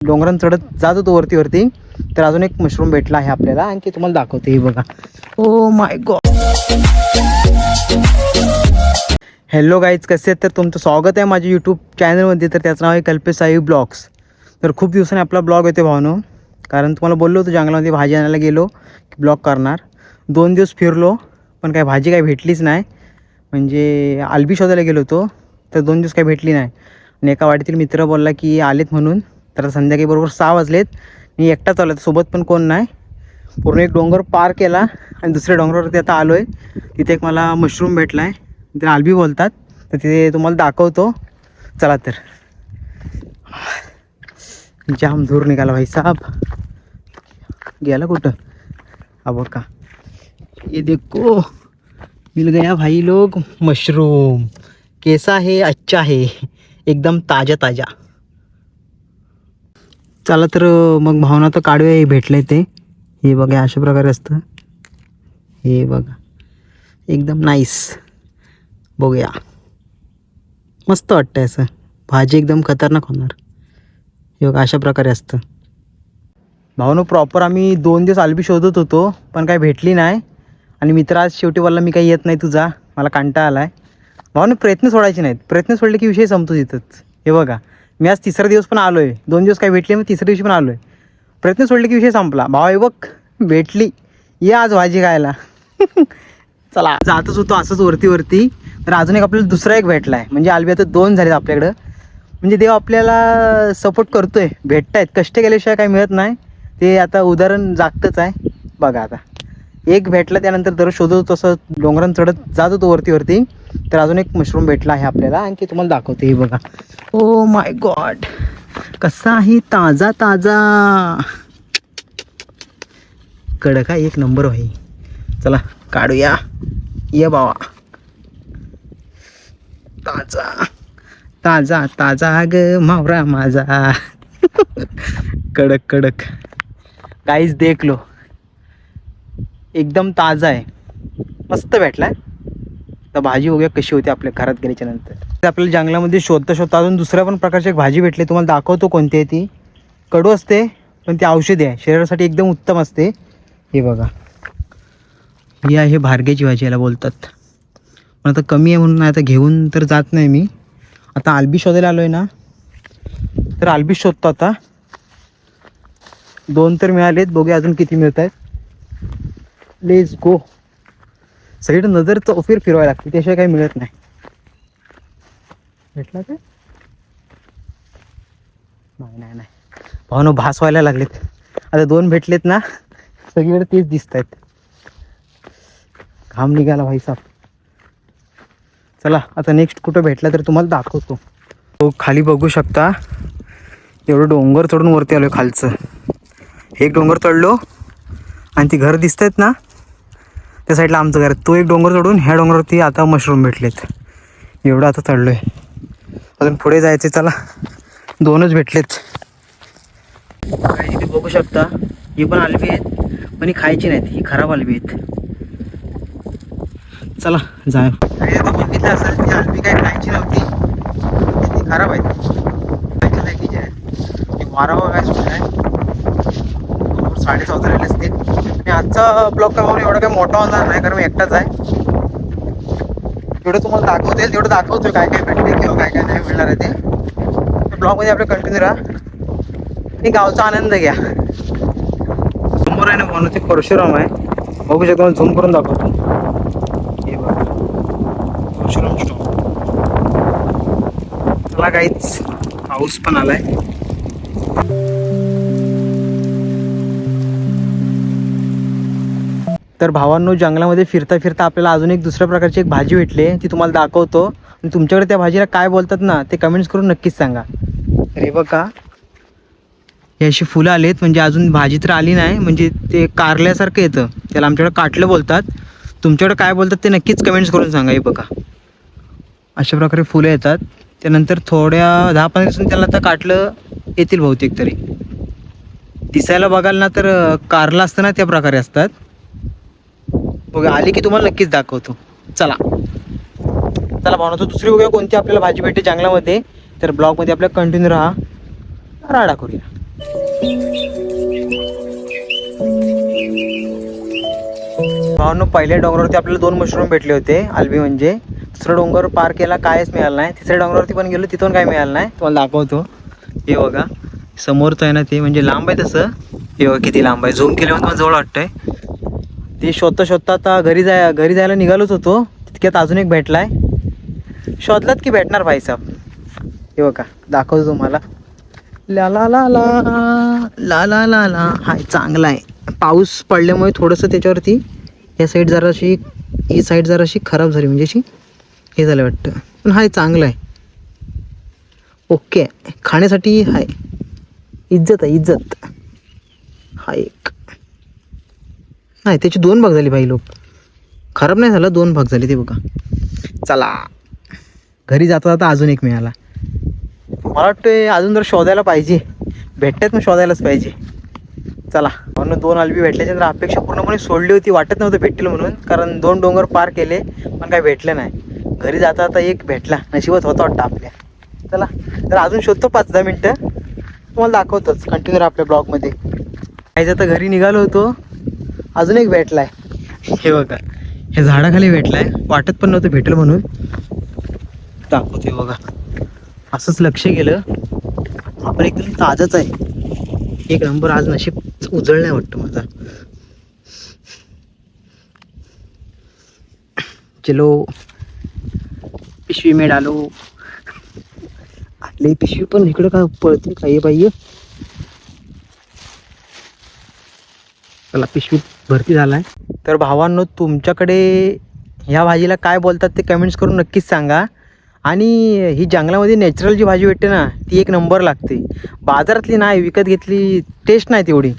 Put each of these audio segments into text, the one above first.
डोंगरान चढत जात होतो वरती तर अजून एक मशरूम भेटला आहे आपल्याला आणि ते तुम्हाला दाखवते. हे बघा. Oh my God. Hello guys, कसे आहेत? तर तुमचं स्वागत आहे माझ्या यूट्यूब चॅनलमध्ये. तर त्याचं नाव आहे कल्पेश साई ब्लॉग्स. तर खूप दिवसांनी आपला ब्लॉग येते भावनो, कारण तुम्हाला बोललो होतो जंगलामध्ये भाजी आणायला गेलो की ब्लॉग करणार. 2 दिवस फिरलो पण काय भाजी काही भेटलीच नाही. म्हणजे आलबी शोधायला गेलो होतो तर 2 दिवस काही भेटली नाही. आणि एका वाडीतील मित्र बोलला की आलेत म्हणून. तर संध्याकाळी बरोबर 6 वाजलेत. मी एकटाच आलो, सोबत पण कोण नाही. पूर्ण एक डोंगर पार केला आणि दुसऱ्या डोंगरावरती आता आलो आहे. तिथे एक मला मशरूम भेटला आहे, ते आलबी बोलतात. तर तिथे तुम्हाला दाखवतो. चला तर. जाम धूर निघाला भाई साहब. गेला कुठं? अब का ये देखो मिल गया भाई लोग मशरूम. कैसा है? अच्छा है, एकदम ताजा ताजा. चला तर मग भावना तर काढूया. हे भेटले ते. हे बघा अशा प्रकारे असतं. हे बघा एकदम नाईस. बघूया, मस्त वाटतं असं. भाजी एकदम खतरनाक होणार. हे बघा अशा प्रकारे असतं. भावनो प्रॉपर आम्ही 2 दिवस आलबी शोधत होतो पण काही भेटली नाही. आणि मित्र आज शेवटी बोलला मी काही येत नाही तुझा, मला कंटाळा आला आहे. भावनो प्रयत्न सोडायचे नाहीत. प्रयत्न सोडले की विषय संपतो तिथंच. हे बघा मी आज 3रा दिवस पण आलो आहे. 2 दिवस काही भेटले, मग 3ऱ्या दिवशी पण आलो आहे. प्रयत्न सोडले की विषय संपला. भाव हे बघ भेटली. ये आज भाजी खायला. चला जातच होतो असंच वरती. तर अजून एक आपल्याला दुसरा एक भेटला आहे. म्हणजे आलबी आता 2 झालेत आपल्याकडं. म्हणजे देव आपल्याला सपोर्ट करतोय. भेटत आहेत, कष्ट केल्याशिवाय काही मिळत नाही. ते आता उदाहरण जागतच आहे. बघा आता एक भेटला, त्यानंतर दररोज शोधत होतो असं डोंगरान चढत जात होतो वरती. तर अजून एक मशरूम भेटला आहे आपल्याला आणि ते तुम्हाला दाखवते. हे बघा. ओ माय गॉड, कसा आहे ताजा ताजा. कडक आहे, एक नंबर भाई. चला काढूया. ये बाबा, ताजा ताजा ताजा ग मावरा माझा. कडक कडक. काहीच देख लो, एकदम ताजा आहे. मस्त भेटलाय. तर भाजी वगैरे कशी होती आपल्या घरात गेल्याच्या नंतर. आपल्याला जंगलामध्ये शोधता अजून दुसऱ्या पण प्रकारची एक भाजी भेटली. तुम्हाला दाखवतो कोणती आहे ती. कडू असते पण ती औषधी आहे, शरीरासाठी एकदम उत्तम असते. हे बघा, ही आहे भारग्याची भाजी, याला बोलतात. पण आता कमी आहे म्हणून आता घेऊन तर जात नाही मी. आता आलबी शोधायला आलो आहे ना, तर आलबी शोधतो आता. 2 तर मिळालेत, बघूया अजून किती मिळत आहेत. Let's go. सगळीकडे नजर चौफेर फिरवायला लागते, त्याशिवाय काही मिळत नाही. भेटला ते? नाही भावनो भास व्हायला लागलेत. आता 2 भेटलेत ना, सगळीकडे तेच दिसत आहेत. घाम निघाला भाई साहब. चला आता नेक्स्ट कुठं भेटला तर तुम्हाला दाखवतो. तो खाली बघू शकता, एवढं डोंगर चढून वरती आलो खालचं. एक डोंगर चढलो आणि ती घर दिसत आहेत ना, त्या साईडला आमचं घर. तो एक डोंगर चढून ह्या डोंगरावरती आता मशरूम भेटलेत. एवढं आता चढलो आहे, अजून पुढे जायचे. चला 2च भेटलेत. काही इथे बघू शकता, ही पण आलबी आहेत पण ही खायची नाहीत, ही खराब आलबी आहेत. चला जाय. आता बघितलं असेल ती आलबी काही खायची नव्हती, ती खराब आहेत. खायच्या लायकीची आहे. वारावं काय सुद्धा आहे. 14:30 राहिले असते. आणि आजचा ब्लॉग का एवढा काही मोठा होणार नाही, कारण मी एकटाच आहे. जेवढं तुम्हाला दाखवता येईल तेवढं दाखवतोय, काय काय भेटते किंवा काय काय नाही मिळणार आहे ते. ब्लॉगमध्ये आपलं कंटिन्यू राहा आणि गावचा आनंद घ्या. समोर आहे ना म्हणून ते परशुराम आहे, बघू शकतो. मला झूम करून दाखवतो. हे बघा परशुराम स्टॉप. चला काहीच पाऊस पण आलाय. तर भावांनो, जंगलामध्ये फिरता फिरता आपल्याला अजून एक दुसऱ्या प्रकारची एक भाजी भेटली, ती तुम्हाला दाखवतो. आणि तुमच्याकडे त्या भाजीला काय बोलतात ना, ते कमेंट्स करून नक्कीच सांगा. तर हे बघा, हे अशी फुलं आलेत. म्हणजे अजून भाजी तर आली नाही, म्हणजे ते कारल्यासारखं येतं, त्याला आमच्याकडे काटलं बोलतात. तुमच्याकडे काय बोलतात ते नक्कीच कमेंट्स करून सांगा. हे बघा अशा प्रकारे फुलं येतात. त्यानंतर थोड्या 10-15 दिवसांनी त्याला आता काटलं येतील बहुतेक. तरी दिसायला बघाल ना तर कारला असतं ना, त्या प्रकारे असतात. बघा आली की तुम्हाला नक्कीच दाखवतो. चला भावना, तर दुसरी बघूया कोणती आपल्याला भाजी भेटते जंगलामध्ये. तर ब्लॉगमध्ये आपल्याला कंटिन्यू राहा, राडा करूया. भावांनो, पहिल्या डोंगरावरती आपल्याला 2 मशरूम भेटले होते आलबी म्हणजे. दुसरा डोंगर पार केला, कायच मिळालं नाही. तिसऱ्या डोंगरावरती पण गेलो, तिथून काय मिळालं नाही. तुम्हाला दाखवतो. हे बघा समोरचं आहे ना ते, म्हणजे लांब आहे तसं. हे बघा किती लांब आहे, झूम केल्यावर मला जवळ वाटतंय. ते शोधता आता घरी जायला निघालोच होतो, तितक्यात अजून एक भेटलाय. शोधलात की भेटणार भाई साहेब. हे बघा दाखवतो तुम्हाला. ला ला ला ला ला ला ला ला. हाय चांगला आहे. पाऊस पडल्यामुळे थोडंसं त्याच्यावरती या साईड जराशी, ही साईड जराशी खराब झाली, म्हणजे अशी हे झालं वाटतं. पण हाय चांगलं आहे. ओके, खाण्यासाठी हाय. इज्जत आहे इज्जत. हा एक नाही, त्याची 2 भाग झाली भाई. लोक खराब नाही झाला, 2 भाग झाले ते बघा. चला घरी जाता जाता अजून एक मिळाला. मला वाटतं अजून जर शोधायला पाहिजे, भेटतात मग शोधायलाच पाहिजे. चला म्हणून 2 आलबी भेटल्याच्या तर अपेक्षा पूर्णपणे सोडली होती. वाटत नव्हतं भेटतील म्हणून, कारण 2 डोंगर पार केले पण काही भेटलं नाही. घरी जाता जाता एक भेटला, नशिबात होता वाटतं आपल्या. चला तर अजून शोधतो 5-10 मिनटं, तुम्हाला दाखवतोच. कंटिन्यू आपल्या ब्लॉगमध्ये. काहीच तर घरी निघालो होतो, अजून एक भेटलाय. हे बघा, हे झाडाखाली भेटलाय. वाटत पण नव्हतं भेटेल म्हणून. दाखवते बघा. असंच लक्ष गेलं, आपण एकदम ताजंच आहे. एक नंबर. आज नशीब उजळलं वाटतं माझा. चलो पिशवी में डालो. आपली पिशवी पण इकडं का पळते काही पाहिजे. चला पिशवीत भरती झालाय. तर भावांनो, तुमच्याकडे ह्या भाजीला काय बोलतात ते कमेंट्स करून नक्कीच सांगा. आणि ही जंगलामध्ये नॅचरल जी भाजी भेटते ना, ती एक नंबर लागते. बाजारातली नाही, विकत घेतली टेस्ट नाही तेवढी.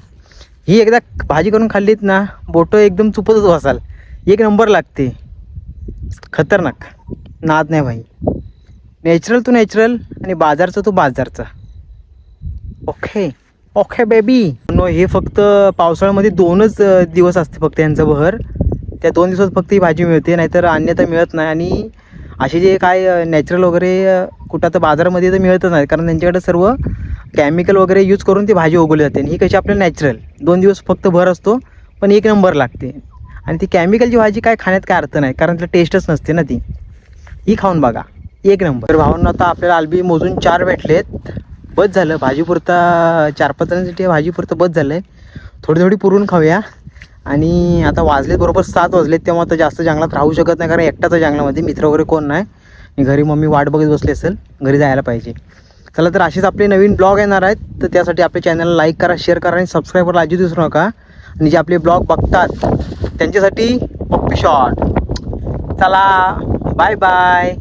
ही एकदा भाजी करून खाल्लीत ना, बोटं एकदम चुपतच बसाल. एक नंबर लागते. खतरनाक. नाद नाही भाई. नॅचरल तो नॅचरल आणि बाजारचा तो बाजारचा. Okay okay baby. नो, हे फक्त पावसाळ्यामध्ये 2च दिवस असते फक्त यांचा बहर. त्या 2 दिवसात फक्त ही भाजी मिळते, नाहीतर अन्यथा मिळत नाही. आणि असे जे काय नॅचरल वगैरे कुठं तर बाजारामध्ये तर मिळतच नाही, कारण त्यांच्याकडे सर्व केमिकल वगैरे यूज करून ती भाजी उगवली जाते. ही कशी आपल्याला नॅचरल 2 दिवस फक्त भर असतो, पण एक नंबर लागते. आणि ती केमिकलची भाजी काय खाण्यात काय अर्थ नाही, कारण तिला टेस्टच नसते ना ती. ही खाऊन बघा, एक नंबर. तर भावांना आता आपल्याला आलबी मोजून 4 भेटलेत. बस झालं भाजीपुरता. 4-5 जणांसाठी भाजीपुरतं बस झालं आहे. थोडी थोडी पुरून खाऊया. आणि आता वाजलेत बरोबर 7 वाजलेत, तेव्हा आता जास्त जंगलात राहू शकत नाही, कारण एकटाच आहे जंगलामध्ये. मित्र वगैरे कोण नाही. आणि घरी मम्मी वाट बघत बसली असेल, घरी जायला पाहिजे. चला तर असेच आपले नवीन ब्लॉग येणार आहेत. तर त्यासाठी आपल्या चॅनलला लाईक करा, शेअर करा आणि सबस्क्राईब करायला अजिबात विसरू नका. आणि जे आपले ब्लॉग बघतात त्यांच्यासाठी पप्पी शॉट. चला बाय बाय.